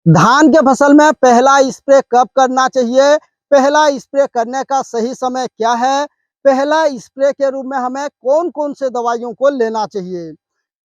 धान के फसल में पहला स्प्रे कब करना चाहिए? पहला स्प्रे करने का सही समय क्या है? पहला स्प्रे के रूप में हमें कौन-कौन से दवाइयों को लेना चाहिए?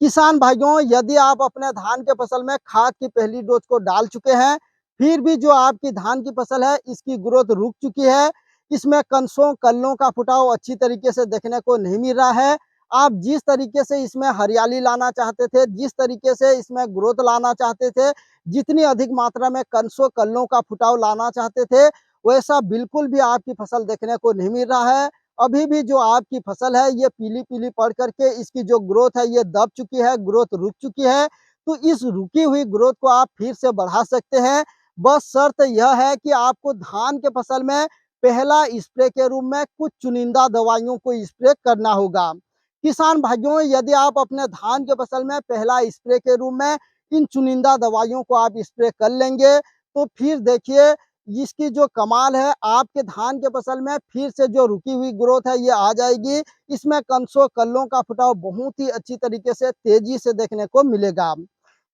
किसान भाइयों, यदि आप अपने धान के फसल में खाद की पहली डोज को डाल चुके हैं, फिर भी जो आपकी धान की फसल है, इसकी ग्रोथ रुक चुकी है, इसमें कंसों, कल्लों का फुटाव अच्छी तरीके से देखने को नहीं मिल रहा है। आप जिस तरीके से इसमें हरियाली लाना चाहते थे, जिस तरीके से इसमें ग्रोथ लाना चाहते थे, जितनी अधिक मात्रा में कंसों, कल्लों का फुटाव लाना चाहते थे, वैसा बिल्कुल भी आपकी फसल देखने को नहीं मिल रहा है। अभी भी जो आपकी फसल है, ये पीली-पीली पड़ करके इसकी जो ग्रोथ है, ये दब चुकी है, ग्रोथ रुक चुकी है। तो इस रुकी हुई ग्रोथ को आप फिर से बढ़ा सकते हैं। बस शर्त यह है कि आपको धान के फसल में पहला स्प्रे के रूप में कुछ चुनिंदा दवाइयों को स्प्रे करना होगा। किसान भाइयों, यदि आप अपने धान के फसल में पहला स्प्रे के रूप में इन चुनिंदा दवाइयों को आप स्प्रे कर लेंगे, तो फिर देखिए इसकी जो कमाल है, आपके धान के फसल में फिर से जो रुकी हुई ग्रोथ है, ये आ जाएगी। इसमें कंसों, कल्लों का फुटाव बहुत ही अच्छी तरीके से तेजी से देखने को मिलेगा।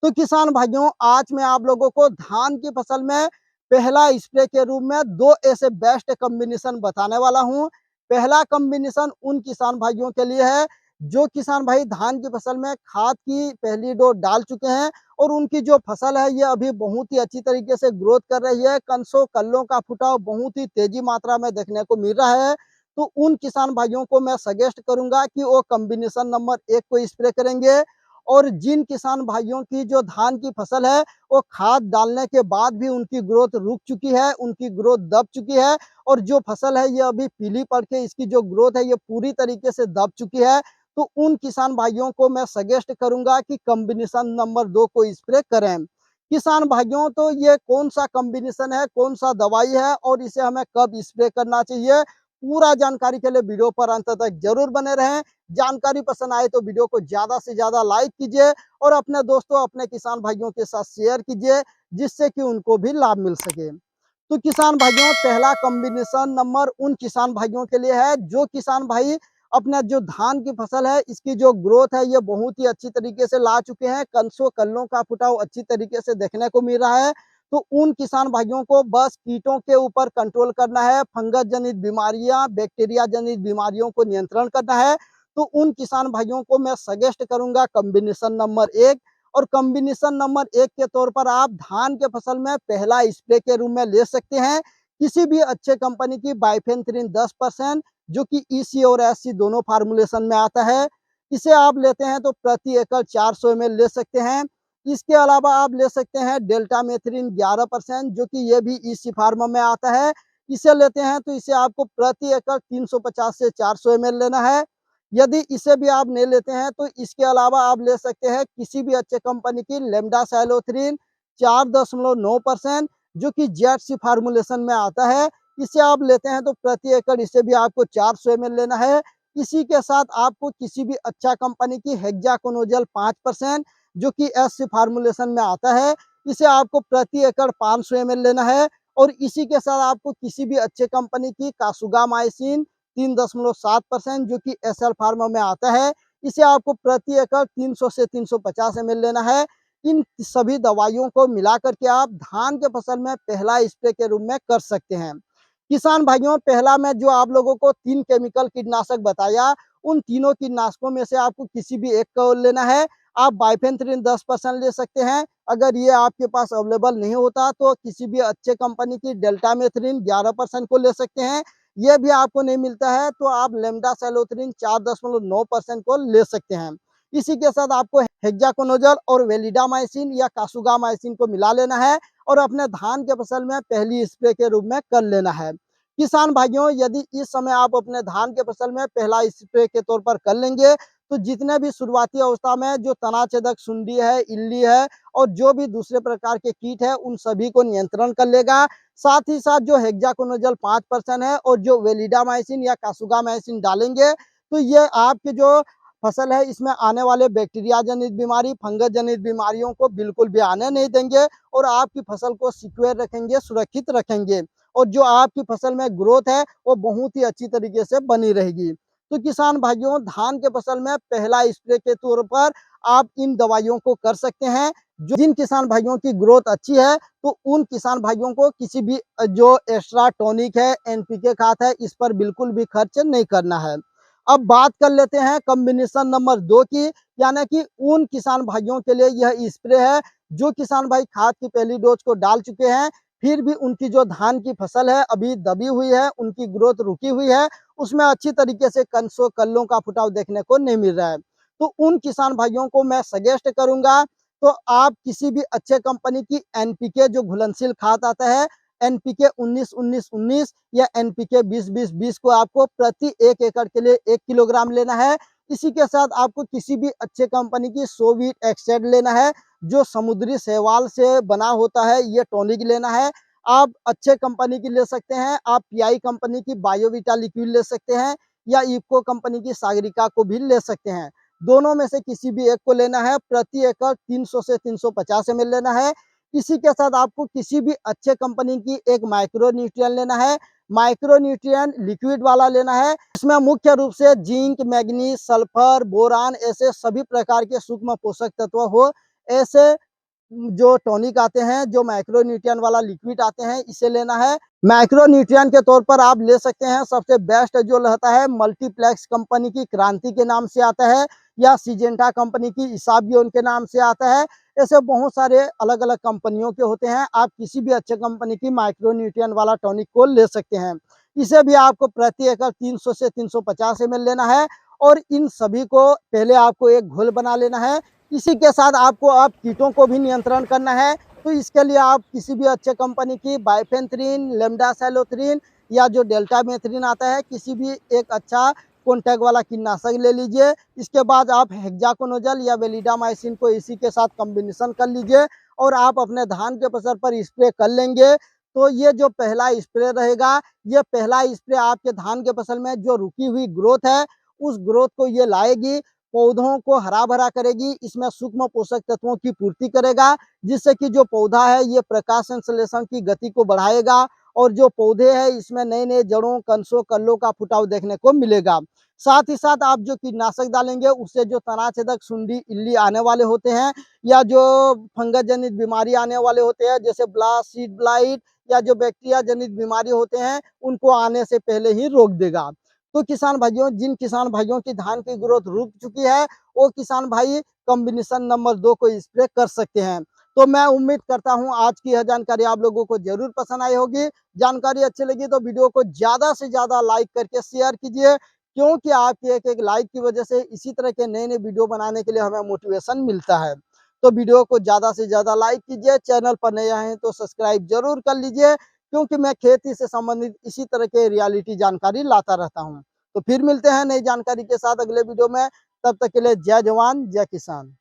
तो किसान भाइयों, आज मैं आप लोगों को धान की फसल में पहला स्प्रे के रूप में 2 ऐसे बेस्ट कॉम्बिनेशन बताने वाला हूँ। पहला कॉम्बिनेशन उन किसान भाइयों के लिए है, जो किसान भाई धान की फसल में खाद की पहली डोज डाल चुके हैं और उनकी जो फसल है, ये अभी बहुत ही अच्छी तरीके से ग्रोथ कर रही है। कंसों, कल्लों का फुटाव बहुत ही तेजी मात्रा में देखने को मिल रहा है। तो उन किसान भाइयों को मैं सजेस्ट करूंगा कि वो कॉम्बिनेशन नंबर 1 को स्प्रे करेंगे। और जिन किसान भाइयों की जो धान की फसल है, वो खाद डालने के बाद भी उनकी ग्रोथ रुक चुकी है, उनकी ग्रोथ दब चुकी है और जो फसल है, ये अभी पीली पड़ के इसकी जो ग्रोथ है, ये पूरी तरीके से दब चुकी है। तो उन किसान भाइयों को मैं सजेस्ट करूंगा कि कॉम्बिनेशन नंबर 2 को स्प्रे करें। किसान भाइयों, तो ये कौन सा कॉम्बिनेशन है, कौन सा दवाई है और इसे हमें कब स्प्रे करना चाहिए, पूरा जानकारी के लिए वीडियो पर अंत तक जरूर बने रहें। जानकारी पसंद आए तो वीडियो को ज्यादा से ज्यादा लाइक कीजिए और अपने दोस्तों, अपने किसान भाइयों के साथ शेयर कीजिए, जिससे कि उनको भी लाभ मिल सके। तो किसान भाइयों, पहला कॉम्बिनेशन नंबर उन किसान भाइयों के लिए है, जो किसान भाई अपना जो धान की फसल है, इसकी जो ग्रोथ है, ये बहुत ही अच्छी तरीके से ला चुके हैं। कंसों, कल्लों का फुटाव अच्छी तरीके से देखने को मिल रहा है। तो उन किसान भाइयों को बस कीटों के ऊपर कंट्रोल करना है, फंगस जनित बीमारियां, बैक्टीरिया जनित बीमारियों को नियंत्रण करना है। तो उन किसान भाइयों को मैं सजेस्ट करूंगा कॉम्बिनेशन नंबर 1। और कॉम्बिनेशन नंबर 1 के तौर पर आप धान के फसल में पहला स्प्रे के रूप में ले सकते हैं किसी भी अच्छे कंपनी की बाइफेंथ्रिन 10%, जो कि ईसी और एससी दोनों फार्मूलेशन में आता है। इसे आप लेते हैं तो प्रति एकड़ 400 ml ले सकते हैं। इसके अलावा आप ले सकते हैं डेल्टा मेथ्रिन 11%, जो कि ये भी ईसी फार्मा में आता है। इसे लेते हैं तो इसे आपको प्रति एकड़ 350 से 400 ml लेना है। यदि इसे भी आप नहीं लेते हैं तो इसके अलावा आप ले सकते हैं किसी भी अच्छे कंपनी की लेमडा साइलोथ्रीन 4.9%, जो कि जेडसी फार्मूलेशन में आता है। इसे आप लेते हैं तो प्रति एकड़ इसे भी आपको 400 ml लेना है। इसी के साथ आपको किसी भी अच्छा कंपनी की हेक्साकोनाजोल 5%, जो कि एससी फार्मूलेशन में आता है, इसे आपको प्रति एकड़ 500 ml लेना है। और इसी के साथ आपको किसी भी अच्छे कंपनी की कासुगामाइसिन 3.7%, जो कि एसएल फार्मा में आता है, इसे आपको प्रति एकड़ 300 से 350 ml लेना है। इन सभी दवाइयों को मिलाकर के आप धान के फसल में पहला स्प्रे के रूप में कर सकते हैं। किसान भाइयों, पहला मैं जो आप लोगों को 3 केमिकल कीटनाशक बताया, उन तीनों कीटनाशकों में से आपको किसी भी एक को लेना है। आप बाइफेंथ्रिन 10% ले सकते हैं। अगर ये आपके पास अवेलेबल नहीं होता तो किसी भी अच्छे कंपनी की डेल्टामेथ्रिन 11% को ले सकते हैं। ये भी आपको नहीं मिलता है तो आप लेमडा साइलोथ्रिन 4.9% को ले सकते हैं। इसी के साथ आपको हेक्साकोनाजोल और वेलिडामाइसिन या कासुगामाइसिन को मिला लेना है और अपने धान के फसल में पहली स्प्रे के रूप में कर लेना है। किसान भाइयों, यदि इस समय आप अपने धान के फसल में पहला स्प्रे के तौर पर कर लेंगे तो जितने भी शुरुआती अवस्था में जो तनाछेदक सुंडी है, इल्ली है और जो भी दूसरे प्रकार के कीट है, उन सभी को नियंत्रण कर लेगा। साथ ही साथ जो हेक्साकोनाजोल 5% है और जो वेलिडामाइसिन या कासुगामाइसिन डालेंगे, तो ये आपके जो फसल है, इसमें आने वाले बैक्टीरिया जनित बीमारी, फंगस जनित बीमारियों को बिल्कुल भी आने नहीं देंगे और आपकी फसल को सिक्योर रखेंगे, सुरक्षित रखेंगे। और जो आपकी फसल में ग्रोथ है, वो बहुत ही अच्छी तरीके से बनी रहेगी। तो किसान भाइयों, धान के फसल में पहला स्प्रे के तौर पर आप इन दवाइयों को कर सकते हैं। जो जिन किसान भाइयों की ग्रोथ अच्छी है तो उन किसान भाइयों को किसी भी जो एक्स्ट्रा टॉनिक है, एनपीके खाद है, इस पर बिल्कुल भी खर्च नहीं करना है। अब बात कर लेते हैं कॉम्बिनेशन नंबर 2 की, यानी कि उन किसान भाइयों के लिए यह स्प्रे है जो किसान भाई खाद की पहली डोज को डाल चुके हैं, फिर भी उनकी जो धान की फसल है अभी दबी हुई है, उनकी ग्रोथ रुकी हुई है, उसमें अच्छी तरीके से कंसों कल्लों का फुटाव देखने को नहीं मिल रहा है। तो उन किसान भाइयों को मैं सजेस्ट करूंगा, तो आप किसी भी अच्छे कंपनी की एनपीके जो घुलनशील खाद आता है, एनपीके 19-19-19 या एनपीके 20-20-20 को आपको प्रति 1 एकड़ के लिए 1 किलोग्राम लेना है। इसी के साथ आपको किसी भी अच्छे कंपनी की सोविट एक्सेड लेना है, जो समुद्री शैवाल से बना होता है, ये टॉनिक लेना है। आप अच्छे कंपनी की ले सकते हैं, आप पीआई कंपनी की बायोविटा लिक्विड ले सकते हैं या इफको कंपनी की सागरिका को भी ले सकते हैं। दोनों में से किसी भी एक को लेना है, प्रति एकड़ 300 से 350 ml लेना है। इसी के साथ आपको किसी भी अच्छे कंपनी की एक माइक्रो न्यूट्रिएंट लेना है, माइक्रो न्यूट्रिएंट लिक्विड वाला लेना है। इसमें मुख्य रूप से जिंक, मैग्नीज, सल्फर, बोरान ऐसे सभी प्रकार के सूक्ष्म पोषक तत्व हो, ऐसे जो टॉनिक आते हैं, जो माइक्रो न्यूट्रिएंट वाला लिक्विड आते हैं, इसे लेना है। माइक्रो न्यूट्रिएंट के तौर पर आप ले सकते हैं, सबसे बेस्ट जो रहता है मल्टीप्लेक्स कंपनी की क्रांति के नाम से आता है, या सिजेंटा कंपनी की इसाबियोन के नाम से आता है। ऐसे बहुत सारे अलग अलग कंपनियों के होते हैं, आप किसी भी अच्छे कंपनी की माइक्रो न्यूट्रिएंट वाला टॉनिक को ले सकते हैं। इसे भी आपको प्रति एकड़ 300 से 350 ml लेना है, और इन सभी को पहले आपको एक घोल बना लेना है। इसी के साथ आपको अब कीटों को भी नियंत्रण करना है, तो इसके लिए आप किसी भी अच्छे कंपनी की बाइफेंथ्रीन, लेमडासाइलोथ्रीन या जो डेल्टामेथ्रिन आता है, किसी भी एक अच्छा कॉन्टैक्ट वाला कीटनाशक ले लीजिए। इसके बाद आप हेक्साकोनाजोल या वेलिडामाइसिन को इसी के साथ कॉम्बिनेशन कर लीजिए और आप अपने धान के फसल पर स्प्रे कर लेंगे। तो ये जो पहला स्प्रे रहेगा, ये पहला स्प्रे आपके धान के फसल में जो रुकी हुई ग्रोथ है, उस ग्रोथ को ये लाएगी, पौधों को हरा भरा करेगी, इसमें सूक्ष्म पोषक तत्वों की पूर्ति करेगा, जिससे कि जो पौधा है ये प्रकाश संश्लेषण की गति को बढ़ाएगा, और जो पौधे हैं इसमें नए नए जड़ों, कंसों, कल्लों का फुटाव देखने को मिलेगा। साथ ही साथ आप जो कीटनाशक डालेंगे उससे जो तनाछेदक, सुंडी, इल्ली आने वाले होते हैं, या जो फंगस जनित बीमारी आने वाले होते हैं, जैसे ब्लास्ट, सीड ब्लाइट या जो बैक्टीरिया जनित बीमारी होते हैं, उनको आने से पहले ही रोक देगा। तो किसान भाइयों, जिन किसान भाइयों की धान की ग्रोथ रुक चुकी है, वो किसान भाई कॉम्बिनेशन नंबर 2 को स्प्रे कर सकते हैं। तो मैं उम्मीद करता हूं आज की यह जानकारी आप लोगों को जरूर पसंद आई होगी। जानकारी अच्छी लगी तो वीडियो को ज्यादा से ज्यादा लाइक करके शेयर कीजिए, क्योंकि आपके एक एक लाइक की वजह से इसी तरह के नए नए वीडियो बनाने के लिए हमें मोटिवेशन मिलता है। तो वीडियो को ज्यादा से ज्यादा लाइक कीजिए, चैनल पर नए आए हैं तो सब्सक्राइब जरूर कर लीजिए, क्योंकि मैं खेती से संबंधित इसी तरह के रियलिटी जानकारी लाता रहता हूँ। तो फिर मिलते हैं नई जानकारी के साथ अगले वीडियो में। तब तक के लिए जय जवान, जय किसान।